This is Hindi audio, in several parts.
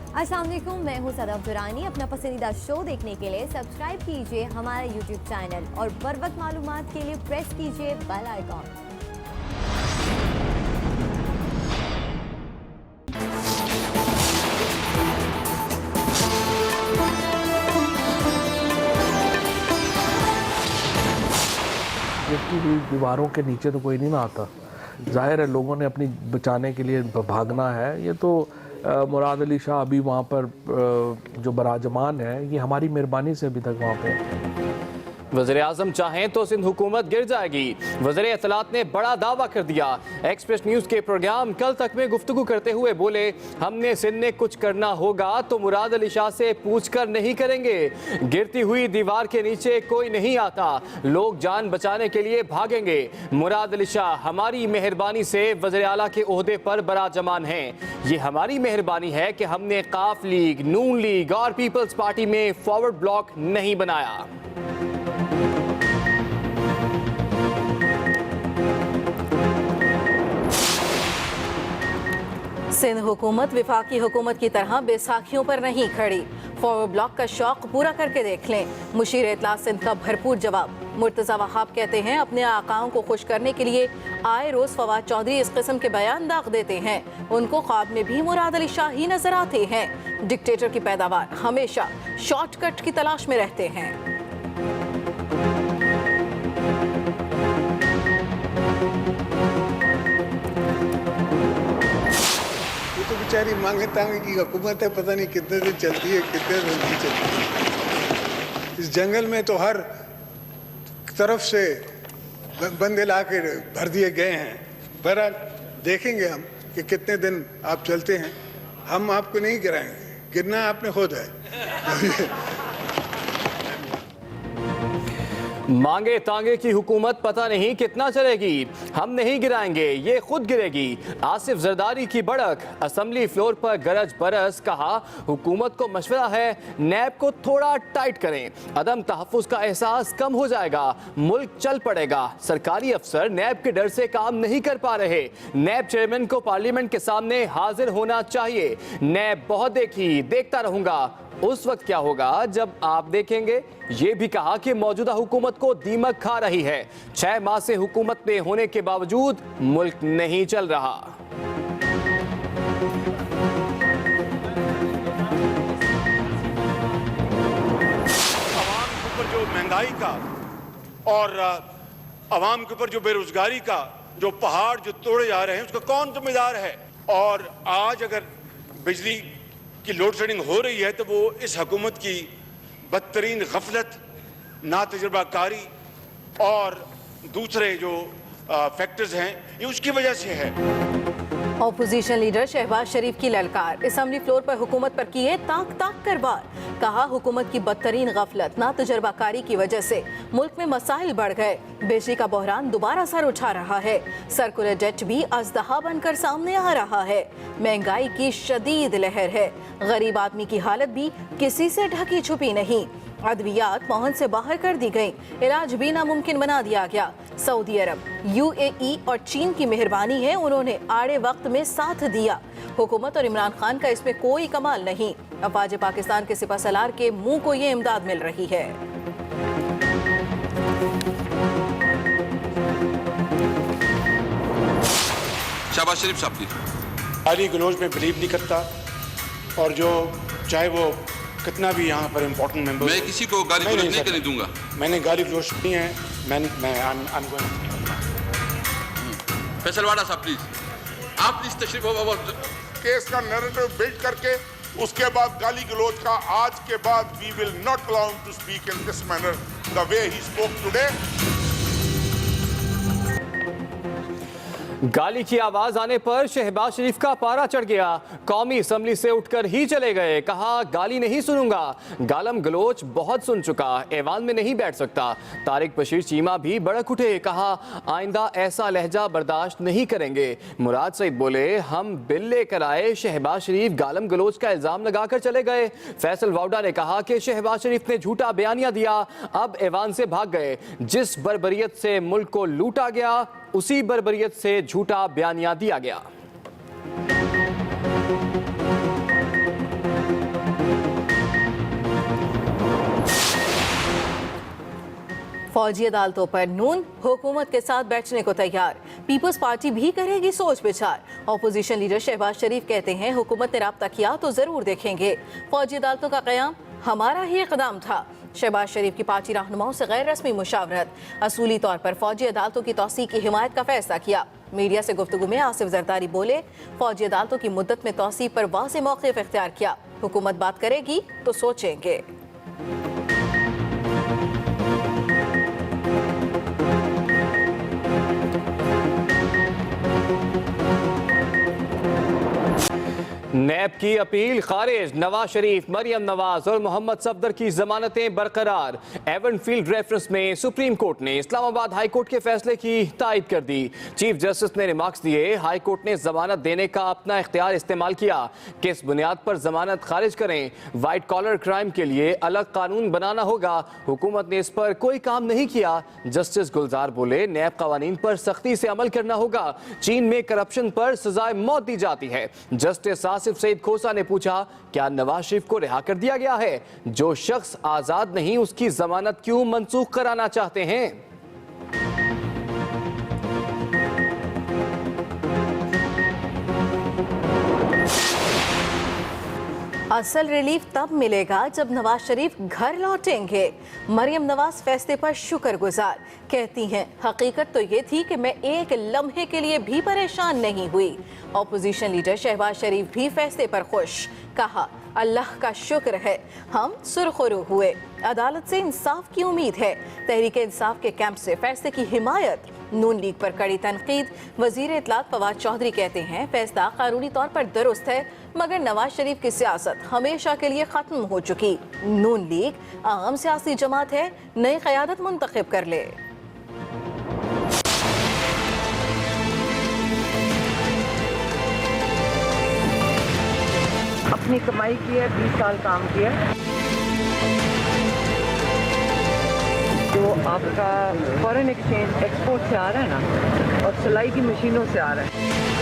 अस्सलाम वालेकुम, मैं हूँ सदफ दुरानी। अपना पसंदीदा शो देखने के लिए सब्सक्राइब कीजिए हमारा यूट्यूब चैनल और बर वक्त मालूमात के लिए प्रेस कीजिए बेल आइकॉन। दीवारों के नीचे तो कोई नहीं ना आता। जाहिर है लोगों ने अपनी बचाने के लिए भागना है। ये तो मुराद अली शाह अभी वहाँ पर जो बराजमान है, ये हमारी मेहरबानी से अभी तक वहाँ पे। वज़ीर-ए-आज़म चाहें तो सिंध हुकूमत गिर जाएगी। वज़ीर इत्तलात ने बड़ा दावा कर दिया। एक्सप्रेस न्यूज़ के प्रोग्राम कल तक में गुफ्तगू करते हुए बोले, हमने सिंध में कुछ करना होगा तो मुराद अली शाह से पूछ कर नहीं करेंगे। गिरती हुई दीवार के नीचे कोई नहीं आता, लोग जान बचाने के लिए भागेंगे। मुराद अली शाह हमारी मेहरबानी से वज़ीर आला के ओहदे पर बराजमान हैं। ये हमारी मेहरबानी है कि हमने काफ लीग, नून लीग और पीपल्स पार्टी में फॉरवर्ड ब्लॉक नहीं बनाया। सिंध हुकूमत विफाकी हुकूमत की तरह बैसाखियों पर नहीं खड़ी। फॉरवर्ड ब्लॉक का शौक पूरा करके देख लें। मुशीर इत्तलात सिंध का भरपूर जवाब। मुर्तज़ा वहाब कहते हैं, अपने आकाओं को खुश करने के लिए आए रोज़ फवाद चौधरी इस किस्म के बयान दाग देते हैं। उनको ख्वाब में भी मुराद अली शाह ही नजर आते हैं। डिक्टेटर की पैदावार हमेशा शॉर्टकट की तलाश में रहते हैं। तो बेचारी मांगे तांगे की हुकूमत है, पता नहीं कितने दिन चलती है, कितने दिन नहीं चलती है। इस जंगल में तो हर तरफ से बंदे ला के भर दिए गए हैं। बहरहाल देखेंगे हम कि कितने दिन आप चलते हैं। हम आपको नहीं गिराएंगे, गिरना आपने खुद है। मांगे तांगे की हुकूमत पता नहीं कितना चलेगी, हम नहीं गिराएंगे, ये खुद गिरेगी। आसिफ जरदारी की बढ़क, असेंबली फ्लोर पर गरज बरस। कहा, हुकूमत को मशवरा है नैब को थोड़ा टाइट करें, अदम तहफ़्फ़ुज़ का एहसास कम हो जाएगा, मुल्क चल पड़ेगा। सरकारी अफसर नैब के डर से काम नहीं कर पा रहे। नैब चेयरमैन को पार्लियामेंट के सामने हाजिर होना चाहिए। नैब बहुत देखी, देखता रहूंगा, उस वक्त क्या होगा जब आप देखेंगे। ये भी कहा कि मौजूदा हुकूमत को दीमक खा रही है। 6 माह से हुकूमत में होने के बावजूद मुल्क नहीं चल रहा। अवाम के ऊपर जो महंगाई का और अवाम के ऊपर जो बेरोजगारी का जो पहाड़ जो तोड़े जा रहे हैं, उसका कौन जिम्मेदार है। और आज अगर बिजली की लोड शेडिंग हो रही है तो वो इस हुकूमत की बदतरीन गफलत, नातजुर्बाकारी और दूसरे जो फैक्टर्स हैं, ये उसकी वजह से है। ऑपोजिशन लीडर शहबाज शरीफ की ललकार। असेंबली फ्लोर पर हुकूमत पर किए ताक ताक कर वार। कहा, हुकूमत की बदतरीन गफलत, नातजुर्बाकारी की वजह से मुल्क में मसाइल बढ़ गए। बिजली का बहरान दोबारा सर उठा रहा है। सर्कुलर डेट भी अजदहा बनकर सामने आ रहा है। महंगाई की शदीद लहर है। गरीब आदमी की हालत भी किसी से ढकी छुपी नहीं। अद्वियात पहुंच से बाहर कर दी गई, इलाज भी नामुमकिन बना दिया गया। सऊदी अरब, UAE और चीन की मेहरबानी है, उन्होंने आड़े वक्त में साथ दिया। हुकूमत और इमरान खान का इसमें कोई कमाल नहीं। अफवाज पाकिस्तान के सिपहसालार के मुंह को ये इमदाद मिल रही है। शहबाज शरीफ साहब की गाली गलौज में बिलीव नहीं करता, और जो चाहे वो कितना भी यहाँ पर इम्पोर्टेंट मेंबर, मैं किसी को गाली गलौज नहीं करने दूंगा। मैंने गाली गलौज नहीं है। फैसल वाडा साहब प्लीज, आप प्लीज तशरीफ केस का नैरेटिव बिल्ड करके उसके बाद गाली गलौज का। आज के बाद we will not allow him to speak in this manner the way he spoke today. गाली की आवाज आने पर शहबाज शरीफ का पारा चढ़ गया। कौमी असम्बली से उठकर ही चले गए। कहा, गाली नहीं सुनूंगा, गालम गलोच बहुत सुन चुका, ऐवान में नहीं बैठ सकता। तारिक बशीर चीमा भी भड़क उठे। कहा, आइंदा ऐसा लहजा बर्दाश्त नहीं करेंगे। मुराद सईद बोले, हम बिल लेकर आए, शहबाज शरीफ गालम गलोच का इल्जाम लगाकर चले गए। फैसल वाउडा ने कहा कि शहबाज शरीफ ने झूठा बयानिया दिया, अब ऐवान से भाग गए। जिस बर्बरियत से मुल्क को लूटा गया, उसी बर्बरियत से झूठा बयानिया दिया गया। फौजी अदालतों पर नून हुकूमत के साथ बैठने को तैयार, पीपल्स पार्टी भी करेगी सोच विचार। ऑपोजिशन लीडर शहबाज शरीफ कहते हैं हुकूमत ने राब्ता किया तो जरूर देखेंगे, फौजी अदालतों का क़याम हमारा ही इक़दाम था। शहबाज शरीफ की पार्टी रहनुमाओं से गैर रस्मी मुशावरत, असूली तौर पर फौजी अदालतों की तौसीक़ की हिमायत का फैसला किया। मीडिया से गुफ्तगू में आसिफ जरदारी बोले, फौजी अदालतों की मुद्दत में तौसीक़ पर वाज़ेह मौक़िफ़ इख्तियार किया, हुकूमत बात करेगी तो सोचेंगे। नैब की अपील खारिज, नवाज शरीफ, मरियम नवाज और मोहम्मद सफदर की जमानतें बरकरार। एवनफील्ड रेफरेंस में सुप्रीम कोर्ट ने इस्लामाबाद हाई कोर्ट के फैसले की तायद कर दी। चीफ जस्टिस ने रिमार्क्स दिए, हाई कोर्ट ने जमानत देने का अपना इख्तियार इस्तेमाल किया, किस बुनियाद पर जमानत खारिज करें, वाइट कॉलर क्राइम के लिए अलग कानून बनाना होगा, हुकूमत ने इस पर कोई काम नहीं किया। जस्टिस गुलजार बोले, नैब कवानीन पर सख्ती से अमल करना होगा, चीन में करप्शन पर सजाए मौत दी जाती है। जस्टिस आसिफ सईद खोसा ने पूछा, क्या नवाज शरीफ को रिहा कर दिया गया है? जो शख्स आजाद नहीं उसकी जमानत क्यों मंसूख कराना चाहते हैं? असल रिलीफ तब मिलेगा जब नवाज शरीफ घर लौटेंगे। मरियम नवाज फैसले पर शुक्रगुजार, कहती हैं हकीकत तो ये थी कि मैं एक लम्हे के लिए भी परेशान नहीं हुई। ऑपोजिशन लीडर शहबाज शरीफ भी फैसले पर खुश, कहा अल्लाह का शुक्र है हम सुरखरू हुए, अदालत से इंसाफ की उम्मीद है। तहरीक इंसाफ के कैंप से फैसले की हिमायत, नून लीग पर कड़ी तनकीद। वजीर इत्तलात फवाद चौधरी कहते हैं फैसला कानूनी तौर पर दुरुस्त है, मगर नवाज शरीफ की सियासत हमेशा के लिए खत्म हो चुकी। नून लीग आम सियासी जमात है, नई क़यादत मुंतखब कर ले। अपनी कमाई की है, 20 साल काम किया। जो आपका फॉरेन एक्सचेंज एक्सपोर्ट से आ रहा है ना, और सिलाई की मशीनों से आ रहा है।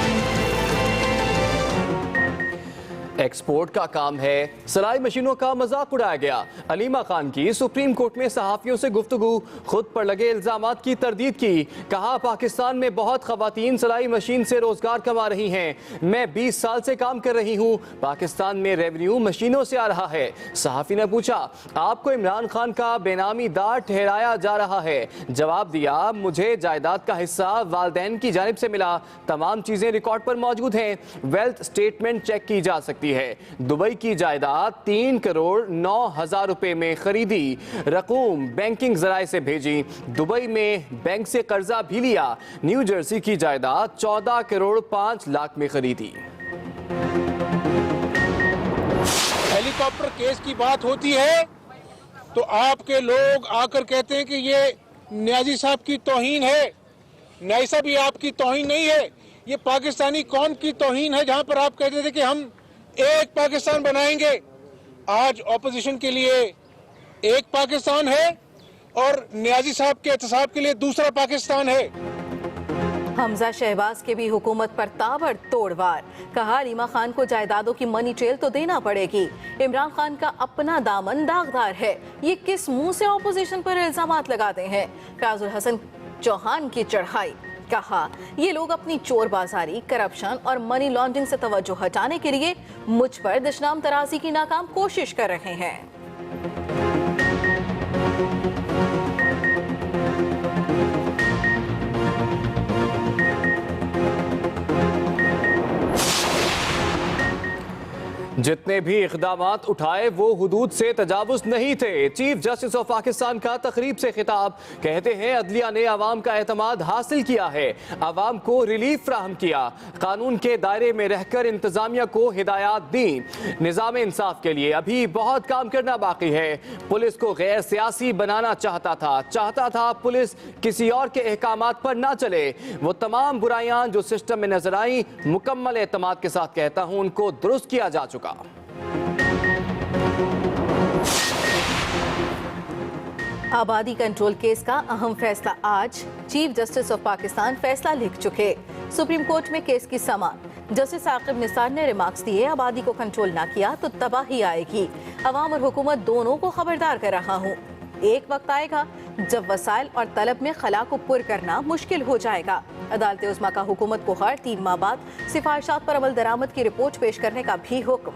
एक्सपोर्ट का काम है, सिलाई मशीनों का मजाक उड़ाया गया। अलीमा खान की सुप्रीम कोर्ट में सहाफियों से गुफ्तगू, खुद पर लगे इल्जामात की तरदीद की। कहा पाकिस्तान में बहुत खवातीन सिलाई मशीन से रोजगार कमा रही हैं। मैं 20 साल से काम कर रही हूँ, पाकिस्तान में रेवेन्यू मशीनों से आ रहा है। सहाफी ने पूछा, आपको इमरान खान का बेनामी दार ठहराया जा रहा है? जवाब दिया, मुझे जायदाद का हिस्सा वालदैन की जानिब से मिला, तमाम चीजें रिकॉर्ड पर मौजूद हैं, वेल्थ स्टेटमेंट चेक की जा सकती है। दुबई की जायदाद 3 करोड़ 9 हजार रुपए में खरीदी, रकूम बैंकिंग जराए से भेजी, दुबई में बैंक से कर्जा भी लिया। न्यू जर्सी की जायदाद 14 करोड़ 5 लाख में खरीदी। हेलीकॉप्टर केस की बात होती है तो आपके लोग आकर कहते हैं कि ये न्याजी साहब की तौहीन है। न्याजी साहब, ये आपकी तौहीन नहीं है, ये पाकिस्तानी कौम की तौहीन है, जहां पर आप कहते थे कि हम एक पाकिस्तान बनाएंगे। आज ऑपोजिशन के लिए एक पाकिस्तान है और न्याजी साहब के एहतसाब के लिए दूसरा पाकिस्तान है। हमजा शहबाज के भी हुकूमत पर ताबड़तोड़ वार, कहा अलीमा खान को जायदादों की मनी ट्रेल तो देना पड़ेगी। इमरान खान का अपना दामन दागदार है, ये किस मुंह से ऑपोजिशन पर इल्जामात लगाते हैं? फयाजुल हसन चौहान की चढ़ाई, कहा ये लोग अपनी चोर बाजारी, करप्शन और मनी लॉन्ड्रिंग से तवज्जो हटाने के लिए मुझ पर दुश्मन तराजी की नाकाम कोशिश कर रहे हैं। जितने भी इक़दामात उठाए वो हुदूद से तजावुज नहीं थे। चीफ जस्टिस ऑफ पाकिस्तान का तकरीब से खिताब, कहते हैं अदलिया ने आवाम का एतमाद हासिल किया है, आवाम को रिलीफ फ्राहम किया, कानून के दायरे में रहकर इंतजामिया को हिदायत दी। निज़ाम इंसाफ के लिए अभी बहुत काम करना बाकी है। पुलिस को गैर सियासी बनाना चाहता था पुलिस किसी और के अहकामात पर ना चले। वो तमाम बुराइयां जो सिस्टम में नजर आई, मुकम्मल एतमाद के साथ कहता हूं उनको दुरुस्त किया जा चुका। आबादी कंट्रोल केस का अहम फैसला आज, चीफ जस्टिस ऑफ पाकिस्तान फैसला लिख चुके। सुप्रीम कोर्ट में केस की समाअत, जस्टिस साकिब निसार ने रिमार्क्स दिए, आबादी को कंट्रोल ना किया तो तबाही आएगी। अवाम और हुकूमत दोनों को खबरदार कर रहा हूँ, एक वक्त आएगा जब वसाइल और तलब में खला को पुर करना मुश्किल हो जाएगा। अदालत उस्मा का हुकूमत को हर 3 माह बाद सिफारिशात पर अमल दरामद की रिपोर्ट पेश करने का भी हुक्म।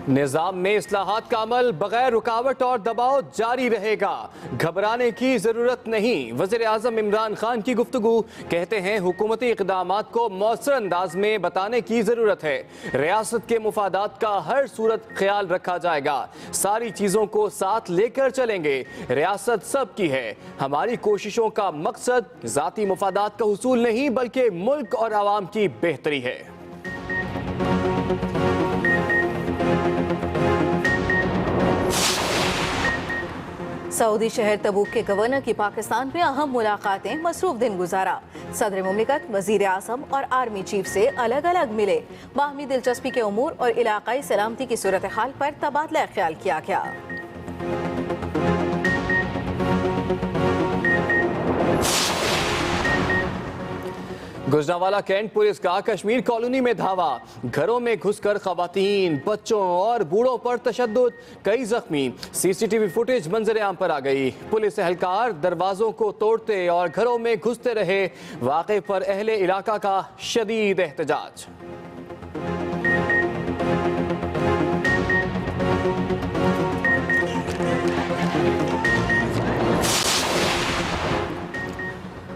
निज़ाम में इस्लाहात का अमल बगैर रुकावट और दबाव जारी रहेगा, घबराने की जरूरत नहीं। वज़ीर आज़म इमरान खान की गुफ्तगू, कहते हैं हुकूमती इक़दामात को मौसर अंदाज में बताने की जरूरत है। रियासत के मुफादात का हर सूरत ख्याल रखा जाएगा, सारी चीज़ों को साथ लेकर चलेंगे। रियासत सबकी है, हमारी कोशिशों का मकसद ज़ाती मुफादात का हुसूल नहीं बल्कि मुल्क और आवाम की बेहतरी है। सऊदी शहर तबूक के गवर्नर की पाकिस्तान में अहम मुलाकातें मसरूफ दिन गुजारा। सदर मुमलिकत, वजीर आज़म और आर्मी चीफ से अलग अलग मिले। बाहमी दिलचस्पी के उमूर और इलाकाई सलामती की सूरत हाल पर तबादला ख्याल किया गया। गुजरांवाला कैंट पुलिस का कश्मीर कॉलोनी में धावा, घरों में घुसकर खवातीन, बच्चों और बूढ़ों पर तशद्दुद, कई जख्मी। सीसीटीवी फुटेज मंजर-ए-आम पर आ गई। पुलिस एहलकार दरवाजों को तोड़ते और घरों में घुसते रहे। वाक़े पर अहले इलाका का शदीद एहतजाज।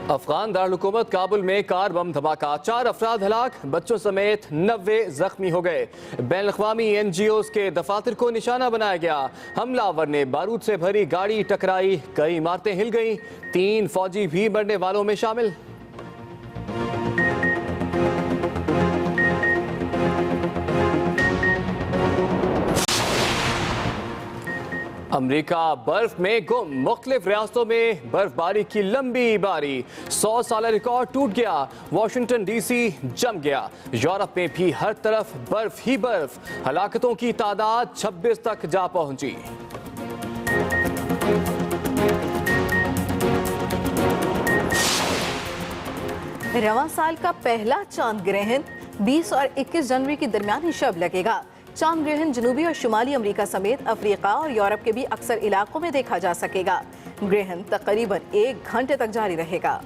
अफगान दारुलहुकूमत काबुल में कार बम धमाका, 4 अफराद हलाक, बच्चों समेत 90 जख्मी हो गए। बैनुल-अक़वामी NGOs के दफातर को निशाना बनाया गया। हमलावर ने बारूद से भरी गाड़ी टकराई, कई इमारतें हिल गईं, 3 फौजी भी मरने वालों में शामिल। अमरीका बर्फ में गुम, मुख्तलिफ रियासतों में बर्फबारी की लंबी बारी, 100 साल रिकॉर्ड टूट गया। वाशिंगटन DC जम गया। यूरोप में भी हर तरफ बर्फ ही बर्फ, हलाकतों की तादाद 26 तक जा पहुंची। रवां साल का पहला चांद ग्रहण 20 और 21 जनवरी की दरमियानी शब लगेगा। चांद ग्रहण जनूबी और शुमाली अमेरिका समेत अफ्रीका और यूरोप के भी अक्सर इलाकों में देखा जा सकेगा। ग्रहण तकरीबन 1 घंटे तक जारी रहेगा।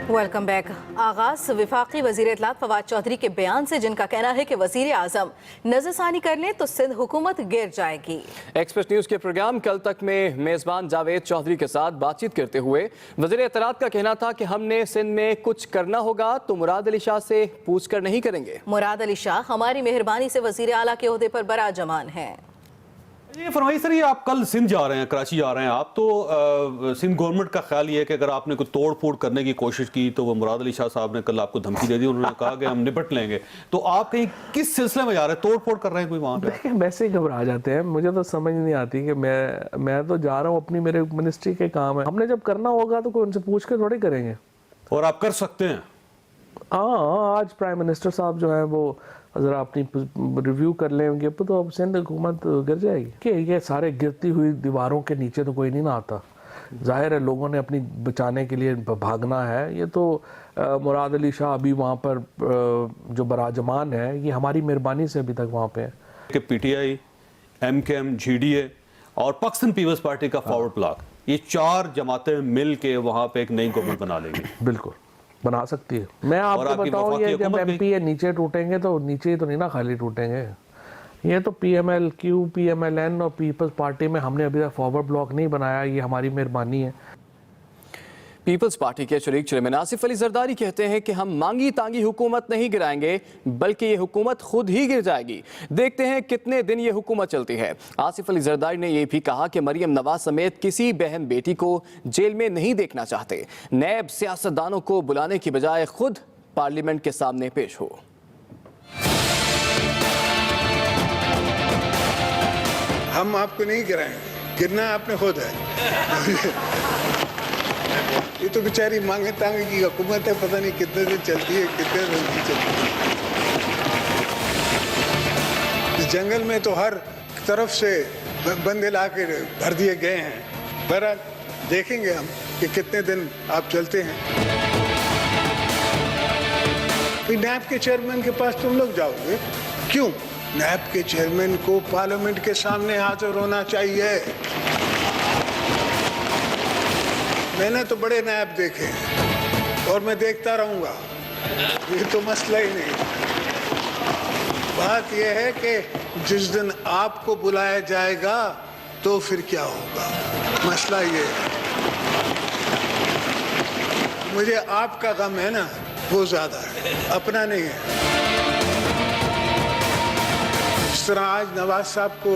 Welcome back. आगाज वफाकी वजीर इत्तलात फवाद चौधरी के बयान से, जिनका कहना है कि वजीर आजम नजरसानी कर लें तो सिंध हुकूमत गिर जाएगी। एक्सप्रेस न्यूज के प्रोग्राम कल तक में मेजबान जावेद चौधरी के साथ बातचीत करते हुए वजीर इत्तलात का कहना था कि हमने सिंध में कुछ करना होगा तो मुराद अली शाह से पूछ कर नहीं करेंगे। मुराद अली शाह हमारी मेहरबानी से वजीर आला के ओहदे पर बराजमान है। ये फरमाइए सर, ये आप कल सिंध जा रहे हैं, कराची जा रहे हैं आप, तो सिंध गवर्नमेंट का ख्याल ये है कि अगर आपने कोई तोड़ फोड़ करने की कोशिश की तो वो मुराद अली शाह साहब ने कल आपको धमकी दे दी, उन्होंने कहा कि हम निपट लेंगे। तो आप कहीं किस सिलसिले में जा रहे हैं, तोड़ फोड़ कर रहे हैं कोई वहाँ पे? देखिए, वैसे ही घबरा जाते हैं। मुझे तो समझ नहीं आती कि मैं तो जा रहा हूँ, अपनी मेरे मिनिस्ट्री के काम है, हमने जब करना होगा तो कोई उनसे पूछ के थोड़ी करेंगे। और आप कर सकते हैं? हाँ, आज प्राइम मिनिस्टर साहब जो है वो ज़रा अपनी रिव्यू कर लेंगे तो अब सिंध हुकूमत गिर जाएगी। कि ये सारे गिरती हुई दीवारों के नीचे तो कोई नहीं ना आता। जाहिर है लोगों ने अपनी बचाने के लिए भागना है। ये तो मुराद अली शाह अभी वहाँ पर जो बराजमान है, ये हमारी मेहरबानी से अभी तक वहाँ पे है। कि PTI, MKM, GDA और पाकिस्तान पीपल्स पार्टी का फॉरवर्ड ब्लॉक, ये 4 जमातें मिल के वहाँ पे एक नई गवर्नमेंट बना लेंगी। बिल्कुल बना सकती है। मैं आपको बताऊं, ये जब MP नीचे टूटेंगे तो नीचे ही तो नहीं ना खाली टूटेंगे। ये तो PMLQ, PMLN और पीपल्स पार्टी में हमने अभी तक फॉरवर्ड ब्लॉक नहीं बनाया, ये हमारी मेहरबानी है। पीपल्स पार्टी के शरीक चेयरमैन आसिफ अली जरदारी कहते हैं कि हम मांगी तांगी हुकूमत नहीं गिराएंगे बल्कि ये हुकूमत खुद ही गिर जाएगी। देखते हैं कितने दिन ये हुकूमत चलती है। आसिफ अली जरदारी ने यह भी कहा कि मरियम नवाज समेत किसी बहन बेटी को जेल में नहीं देखना चाहते। नैब सियासतदानों को बुलाने की बजाय खुद पार्लियामेंट के सामने पेश हो। हम आपको नहीं गिराएंगे, गिरना आपने खुद है। ये तो बेचारी मांगे तांगे की हुकूमत है, पता नहीं कितने दिन चलती है, कितने दिन नहीं चलती है। इस जंगल में तो हर तरफ से बंदे ला के भर दिए गए हैं। बहरहाल देखेंगे हम कि कितने दिन आप चलते हैं। नैब के चेयरमैन के पास तुम लोग जाओगे क्यों? नैब के चेयरमैन को पार्लियामेंट के सामने हाजिर होना चाहिए। मैंने तो बड़े नैब देखे हैं और मैं देखता रहूंगा, ये तो मसला ही नहीं। बात यह है कि जिस दिन आपको बुलाया जाएगा तो फिर क्या होगा, मसला ये है। मुझे आपका गम है ना, वो ज्यादा है, अपना नहीं है। जिस तरह आज नवाज साहब को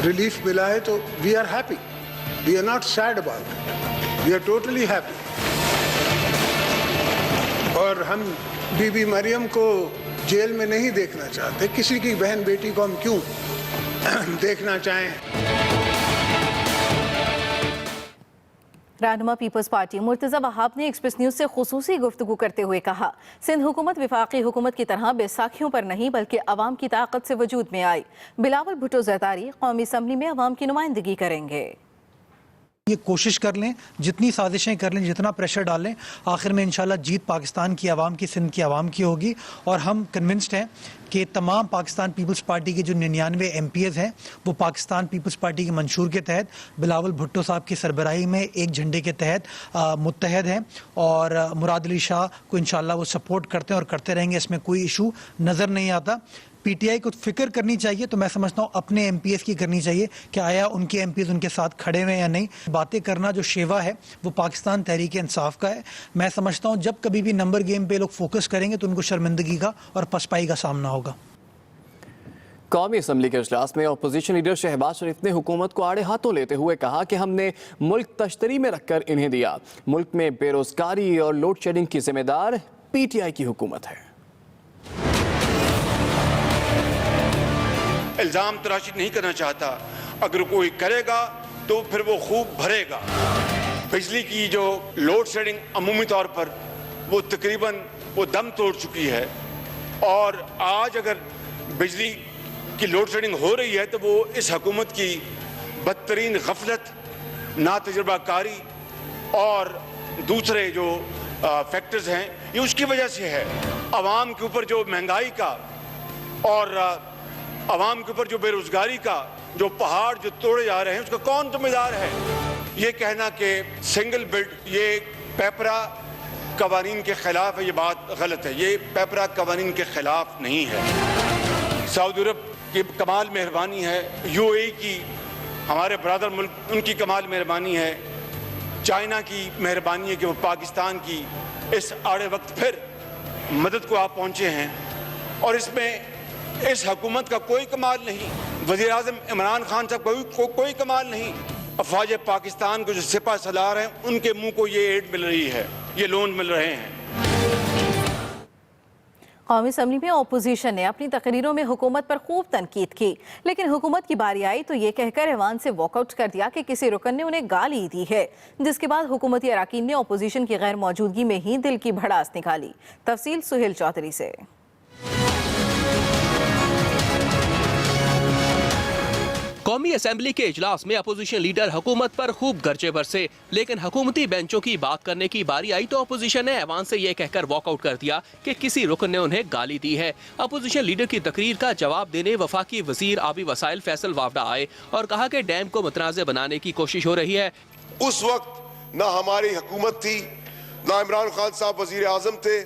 रिलीफ मिला है तो we are happy, we are not sad about it, we are totally happy. और हम बीबी मरियम को जेल में नहीं देखना चाहते, किसी की बहन बेटी को हम क्यों देखना चाहें। रहनुमा पीपल्स पार्टी मुर्तज़ा वहाब ने एक्सप्रेस न्यूज़ से खुसूसी गुफ्तगू करते हुए कहा, सिंध हुकूमत विफाकी हुकूमत की तरह बैसाखियों पर नहीं बल्कि अवाम की ताकत से वजूद में आई। बिलावल भुट्टो ज़रदारी कौमी असम्बली में अवाम की नुमाइंदगी करेंगे। ये कोशिश कर लें, जितनी साजिशें कर लें, जितना प्रेशर डालें, आखिर में इंशाल्लाह जीत पाकिस्तान की आवाम की, सिंध की आवाम की होगी। और हम कन्विंस्ड हैं कि तमाम पाकिस्तान पीपल्स पार्टी के जो 99 MPs हैं वो पाकिस्तान पीपल्स पार्टी के मंशूर के तहत बिलावल भुट्टो साहब की सरबराही में एक झंडे के तहत मुत्तहद हैं और मुराद अली शाह को इंशाल्लाह वो सपोर्ट करते हैं और करते रहेंगे। इसमें कोई इशू नज़र नहीं आता। PTI को फिक्र करनी चाहिए तो मैं समझता हूँ अपने MPs की करनी चाहिए कि आया उनके MPs उनके साथ खड़े हुए या नहीं। बातें करना जो शेवा है वो पाकिस्तान तहरीक इंसाफ का है। मैं समझता हूँ जब कभी भी नंबर गेम पे लोग फोकस करेंगे तो उनको शर्मिंदगी का और पसपाई का सामना होगा। कौमी असम्बली के इजलास में अपोजिशन लीडर शहबाज शरीफ ने हुकूमत को आड़े हाथों लेते हुए कहा कि हमने मुल्क तश्तरी में रखकर इन्हें दिया। मुल्क में बेरोजगारी और लोड शेडिंग की जिम्मेदार PTI की हुकूमत है। इल्ज़ाम तराशी नहीं करना चाहता, अगर कोई करेगा तो फिर वो खूब भरेगा। बिजली की जो लोड शेडिंग अमूमी तौर पर वो तकरीबन वो दम तोड़ चुकी है और आज अगर बिजली की लोड शेडिंग हो रही है तो वो इस हुकूमत की बदतरीन गफलत, नातजुर्बाकारी और दूसरे जो फैक्टर्स हैं ये उसकी वजह से है। आवाम के ऊपर जो महंगाई का और आवाम के ऊपर जो बेरोजगारी का जो पहाड़ जो तोड़े जा रहे हैं उसका कौन जिम्मेदार है? ये कहना कि सिंगल बिल्ड ये पेपरा कवानीन के खिलाफ है, ये बात गलत है। ये पेपरा कवानीन के खिलाफ नहीं है। सऊदी अरब की कमाल मेहरबानी है, UAE की हमारे बरादर मुल्क उनकी कमाल मेहरबानी है, चाइना की मेहरबानी है कि वो पाकिस्तान की इस आड़े वक्त फिर मदद को आप पहुँचे हैं। और इसमें इस हुकूमत का कोई कमाल नहीं, वज़ीर आज़म इमरान खान साहब कोई कमाल नहीं। अफवाज पाकिस्तान को जो सिपा सलार हैं उनके मुंह को ये एड मिल रही है, ये लोन मिल रहे हैं। कौमी असम्बली में अपोजिशन ने अपनी तकरीरों में हुकूमत पर खूब तनकीद की, लेकिन हुकूमत की बारी आई तो ये कहकर ऐवान से वॉकआउट कर दिया कि किसी रुकन ने उन्हें गाली दी है, जिसके बाद हुकूमती अराकीन ने अपोजिशन की गैर मौजूदगी में ही दिल की भड़ास निकाली। तफसील सुहेल चौधरी से। कौमी असेंबली के इजलास में अपोजिशन लीडर हुकूमत पर खूब गर्जे बरसे, लेकिन हुकूमती बेंचों की बात करने की बारी आई तो अपोजिशन ने ऐवान से यह कहकर वॉकआउट कर दिया कि किसी रुकन ने उन्हें गाली दी है। अपोजिशन लीडर की तकरीर का जवाब देने वफाकी वजीर आबी वसाइल फैसल वावडा आए और कहा कि डैम को मुतनाज़ बनाने की कोशिश हो रही है। उस वक्त ना हमारी हुकूमत थी, ना इमरान खान साहब वजीर आजम थे,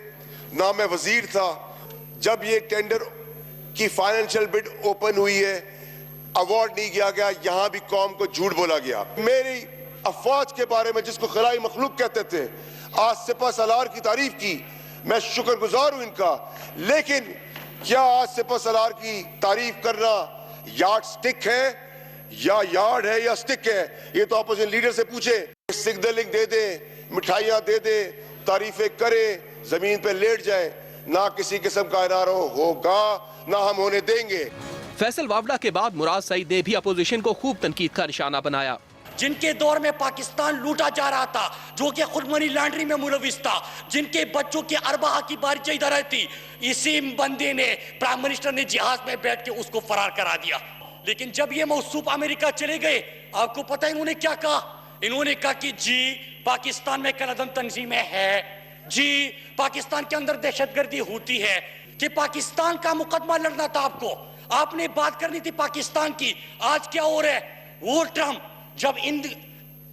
ना मैं वजीर था जब ये टेंडर की फाइनेंशियल बिड ओपन हुई है, अवार्ड नहीं किया गया, यहां भी कौम को झूठ बोला गया। मेरी अफवाज के बारे में जिसको खिलाई मखलूक कहते थे, आज सिपा सलार की तारीफ की, मैं शुक्रगुजार हूं इनका। लेकिन क्या आज सिपा सलार की तारीफ करना यार्ड स्टिक है या यार्ड है या स्टिक है? ये तो अपोजिशन लीडर से पूछे। सिग्नलिंग दे दे, मिठाइयां दे दे, तारीफें करे, जमीन पे लेट जाए, ना किसी किस्म का इनारा होगा ना हम होने देंगे। फैसल वावडा के बाद मुराद सईद ने भी अपोजिशन को खूब तनकीद का निशाना बनाया। जिनके दौर में पाकिस्तान लूटा जा रहा था, जो कि खुद मनी लॉन्ड्रिंग में मुलविस था, जिनके बच्चों की अरबा की बारिश इधर रहती, इसी बंदे ने प्राइम मिनिस्टर ने जहाज में बैठ के उसको फरार करा दिया। लेकिन जब ये मौसूफ अमेरिका चले गए, आपको पता है इन्होंने क्या कहा? इन्होंने कहा कि जी पाकिस्तान में कलअदम तंजीमें है, जी पाकिस्तान के अंदर दहशतगर्दी होती है, कि पाकिस्तान का मुकदमा लड़ना था आपको, आपने बात करनी थी पाकिस्तान की। आज क्या हो रहा है? वो ट्रम्प जब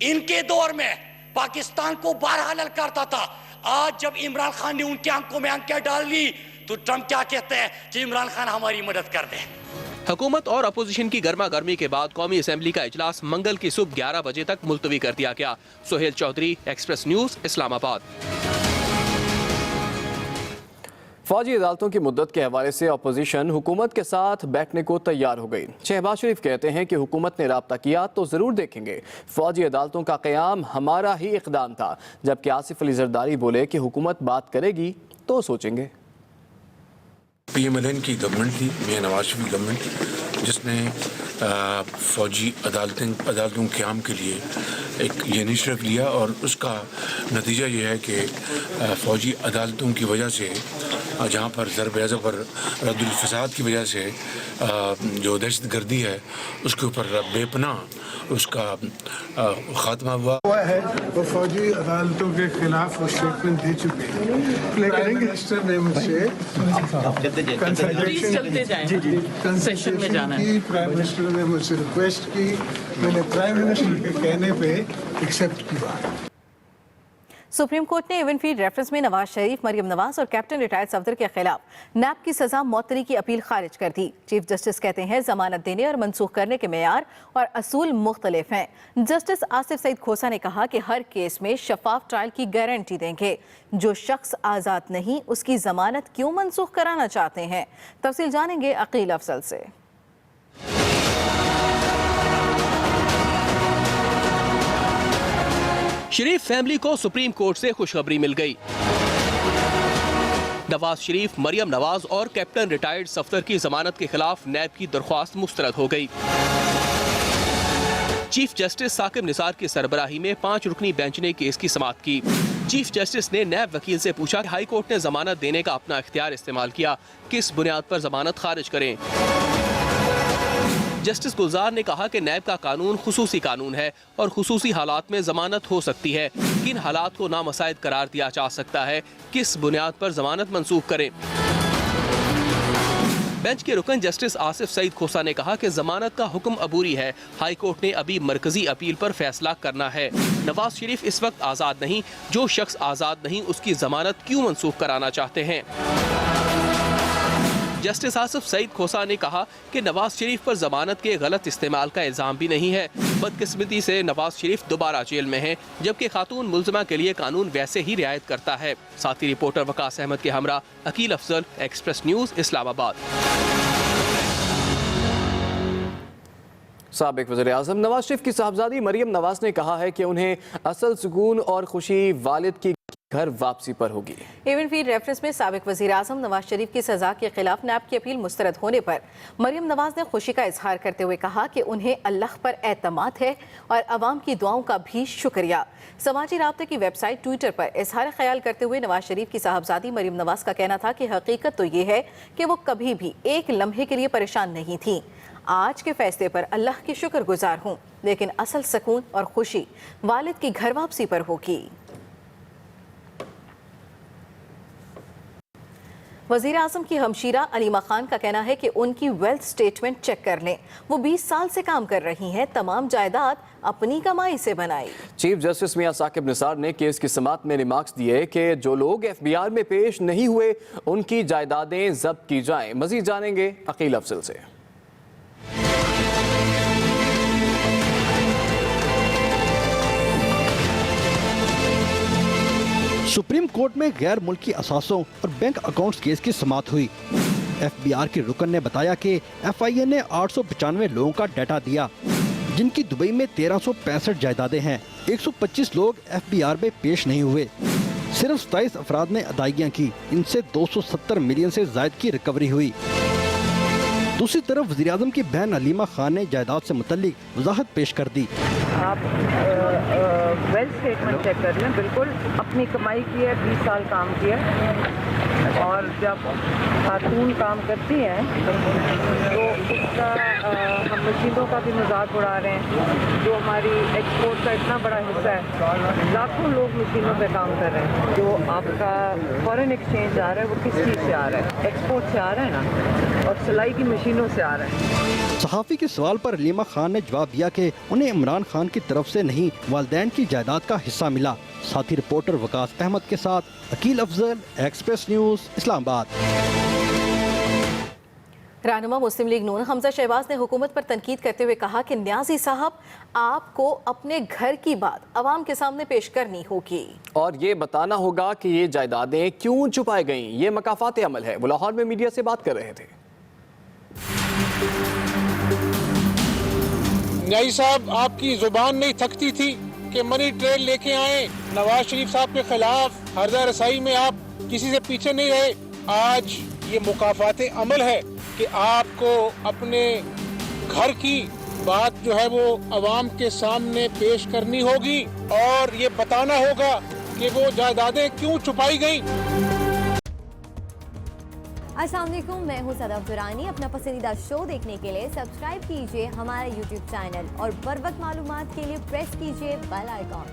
इनके दौर में पाकिस्तान को बारहा ललकारता था, आज जब इमरान खान ने उनके आंखों में आंखें डाल ली तो ट्रम्प क्या कहते हैं कि इमरान खान हमारी मदद कर दे। हुकूमत और अपोजिशन की गर्मा गर्मी के बाद कौमी असेंबली का इजलास मंगल की सुबह 11 बजे तक मुलतवी कर दिया गया। Sohail Chaudhry, express news, Islamabad. फौजी अदालतों की मुद्दत के हवाले से अपोजिशन हुकूमत के साथ बैठने को तैयार हो गई। शहबाज शरीफ कहते हैं कि हुकूमत ने राब्ता किया तो ज़रूर देखेंगे। फौजी अदालतों का क़याम हमारा ही इक़दाम था, जबकि आसिफ अली जरदारी बोले कि हुकूमत बात करेगी तो सोचेंगे। PMLN की गवर्नमेंट थी, मियां नवाज शरीफ की गवर्नमेंट, जिसने फ़ौजी अदालतों के क़याम के लिए एक ये इनिशिएटिव लिया और उसका नतीजा ये है कि फ़ौजी अदालतों की वजह से जहाँ पर ज़रब पर रद्दुल फ़साद की वजह से जो दहशत गर्दी है उसके ऊपर बेपनाह उसका ख़ात्मा हुआ है। वो फौजी अदालतों के खिलाफ वो स्टेटमेंट दे चुके हैं। प्राइम मिनिस्टर ने मुझसे सेशन में जाना है। प्राइम मिनिस्टर ने मुझसे रिक्वेस्ट की, मैंने प्राइम मिनिस्टर के कहने पे एक्सेप्ट किया। सुप्रीम कोर्ट ने इवेंटफील्ड रेफरेंस में नवाज शरीफ, मरियम नवाज और कैप्टन रिटायर्ड सफदर के खिलाफ नैब की सजा मौतरी की अपील खारिज कर दी। चीफ जस्टिस कहते हैं जमानत देने और मनसूख करने के मेयार और असूल मुख्तलिफ हैं। जस्टिस आसिफ सईद खोसा ने कहा कि हर केस में शफाफ ट्रायल की गारंटी देंगे। जो शख्स आज़ाद नहीं उसकी जमानत क्यों मनसूख कराना चाहते हैं, तफसील जानेंगे अकील अफजल से। शरीफ फैमिली को सुप्रीम कोर्ट से खुशखबरी मिल गई। नवाज शरीफ, मरियम नवाज और कैप्टन रिटायर्ड सफदर की जमानत के खिलाफ नैब की दरख्वास्त मुस्तरद हो गई। चीफ जस्टिस साकिब निसार की सरबराही में 5 रुकनी बेंच ने केस की समाअत की। चीफ जस्टिस ने नैब वकील से पूछा कि हाई कोर्ट ने जमानत देने का अपना इख्तियार इस्तेमाल किया, किस बुनियाद पर जमानत खारिज करें। जस्टिस गुलजार ने कहा कि नैब का कानून खुसूसी कानून है और खुसूसी हालात में जमानत हो सकती है। किन हालात को नामसाइद करार दिया जा सकता है, किस बुनियाद पर जमानत मंसूख करें। बेंच के रुकन जस्टिस आसिफ सईद खोसा ने कहा कि जमानत का हुक्म अबूरी है, हाई कोर्ट ने अभी मरकजी अपील पर फैसला करना है। नवाज शरीफ इस वक्त आज़ाद नहीं, जो शख्स आज़ाद नहीं उसकी जमानत क्यों मंसूख कराना चाहते हैं। जस्टिस आसिफ सईद खोसा ने कहा कि नवाज शरीफ पर जमानत के गलत इस्तेमाल का इल्ज़ाम भी नहीं है। बदकिस्मती से नवाज शरीफ दोबारा जेल में हैं, जबकि खातून मुलजमा के लिए कानून वैसे ही रियायत करता है। साथी रिपोर्टर वकास अहमद के हमरा अकील अफजल, एक्सप्रेस न्यूज़, इस्लामाबाद। साबिक वज़ीर-ए-आज़म नवाज शरीफ की साहबजादी मरियम नवाज ने कहा है कि उन्हें असल सुकून और खुशी वालिद की घर वापसी पर होगी। इवेंटफील्ड रेफरेंस में साबिक वज़ीर आज़म नवाज शरीफ की सजा के खिलाफ नैब की अपील मुस्तरद होने पर मरियम नवाज ने खुशी का इजहार करते हुए कहा कि उन्हें अल्लाह पर एतमाद है और अवाम की दुआओं का भी शुक्रिया। समाजी राब्ते की वेबसाइट ट्विटर पर इजहार ख्याल करते हुए नवाज शरीफ की साहबजादी मरियम नवाज का कहना था कि हकीकत तो ये है कि वो कभी भी एक लम्हे के लिए परेशान नहीं थी। आज के फैसले पर अल्लाह की शुक्रगुजार हूँ, लेकिन असल सुकून और खुशी वालिद की घर वापसी पर होगी। वज़ीर आज़म की हमशीरा अलीमा खान का कहना है कि उनकी वेल्थ स्टेटमेंट चेक कर लें। वो 20 साल से काम कर रही हैं, तमाम जायदाद अपनी कमाई से बनाई। चीफ जस्टिस मियां साकिब निसार ने केस की समाअत में रिमार्क्स दिए कि जो लोग FBR में पेश नहीं हुए उनकी जायदादें जब्त की जाएं। मजीद जानेंगे अकील अफजल से। सुप्रीम कोर्ट में गैर मुल्की असासों और बैंक अकाउंट्स केस की समाअत हुई। FBR के रुकन ने बताया कि FIA ने 895 लोगों का डाटा दिया, जिनकी दुबई में 1365 जायदादें हैं। 125 लोग FBR में पेश नहीं हुए। सिर्फ 27 अफराद ने अदायगियाँ की। इनसे 270 मिलियन से ज़ायद की रिकवरी हुई। दूसरी तरफ वज़ीर आज़म की बहन अलीमा खान ने जायदाद से मुतल्लिक वजाहत पेश कर दी। आप वेल्थ स्टेटमेंट चेक कर लें, बिल्कुल अपनी कमाई की है, 20 साल काम किया, और जब खातून काम करती हैं तो उसका हम मशीनों का भी मजाक उड़ा रहे हैं, जो हमारी एक्सपोर्ट का इतना बड़ा हिस्सा है। लाखों लोग मशीनों पे काम कर रहे हैं। जो आपका फॉरेन एक्सचेंज आ रहा है वो किस चीज़ से आ रहा है? एक्सपोर्ट से आ रहा है ना, और सिलाई की मशीनों से आ रहा है। सहाफ़ी के सवाल पर लीमा खान ने जवाब दिया कि उन्हें इमरान खान की तरफ से नहीं, वालिदैन की जायदाद का हिस्सा मिला। साथी रिपोर्टर वकास अहमद के साथ अकील अफजल, एक्सप्रेस न्यूज़, इस्लामाबाद। रहनुमा मुस्लिम लीग नून हमजा शहबाज ने हुकूमत पर तनकीद करते हुए कहा कि न्याजी साहब, आपको अपने घर की बात अवाम के सामने पेश करनी होगी और ये बताना होगा कि ये जायदादें क्यों छुपाई गईं। ये मकाफात अमल है। वो लाहौर में मीडिया से बात कर रहे थे। न्याजी साहब, आपकी जुबान नहीं थकती थी कि मनी ट्रेल लेके आए, नवाज शरीफ साहब के खिलाफ हरदा रसाई में आप किसी से पीछे नहीं रहे। आज ये मुकाफात अमल है कि आपको अपने घर की बात जो है वो अवाम के सामने पेश करनी होगी और ये बताना होगा कि वो जायदादें क्यों छुपाई गईं। अस्सलाम वालेकुम, मैं हूं सदफ दुरानी। अपना पसंदीदा शो देखने के लिए सब्सक्राइब कीजिए हमारा YouTube चैनल और बर वक्त मालूमात के लिए प्रेस कीजिए बेल आइकॉन।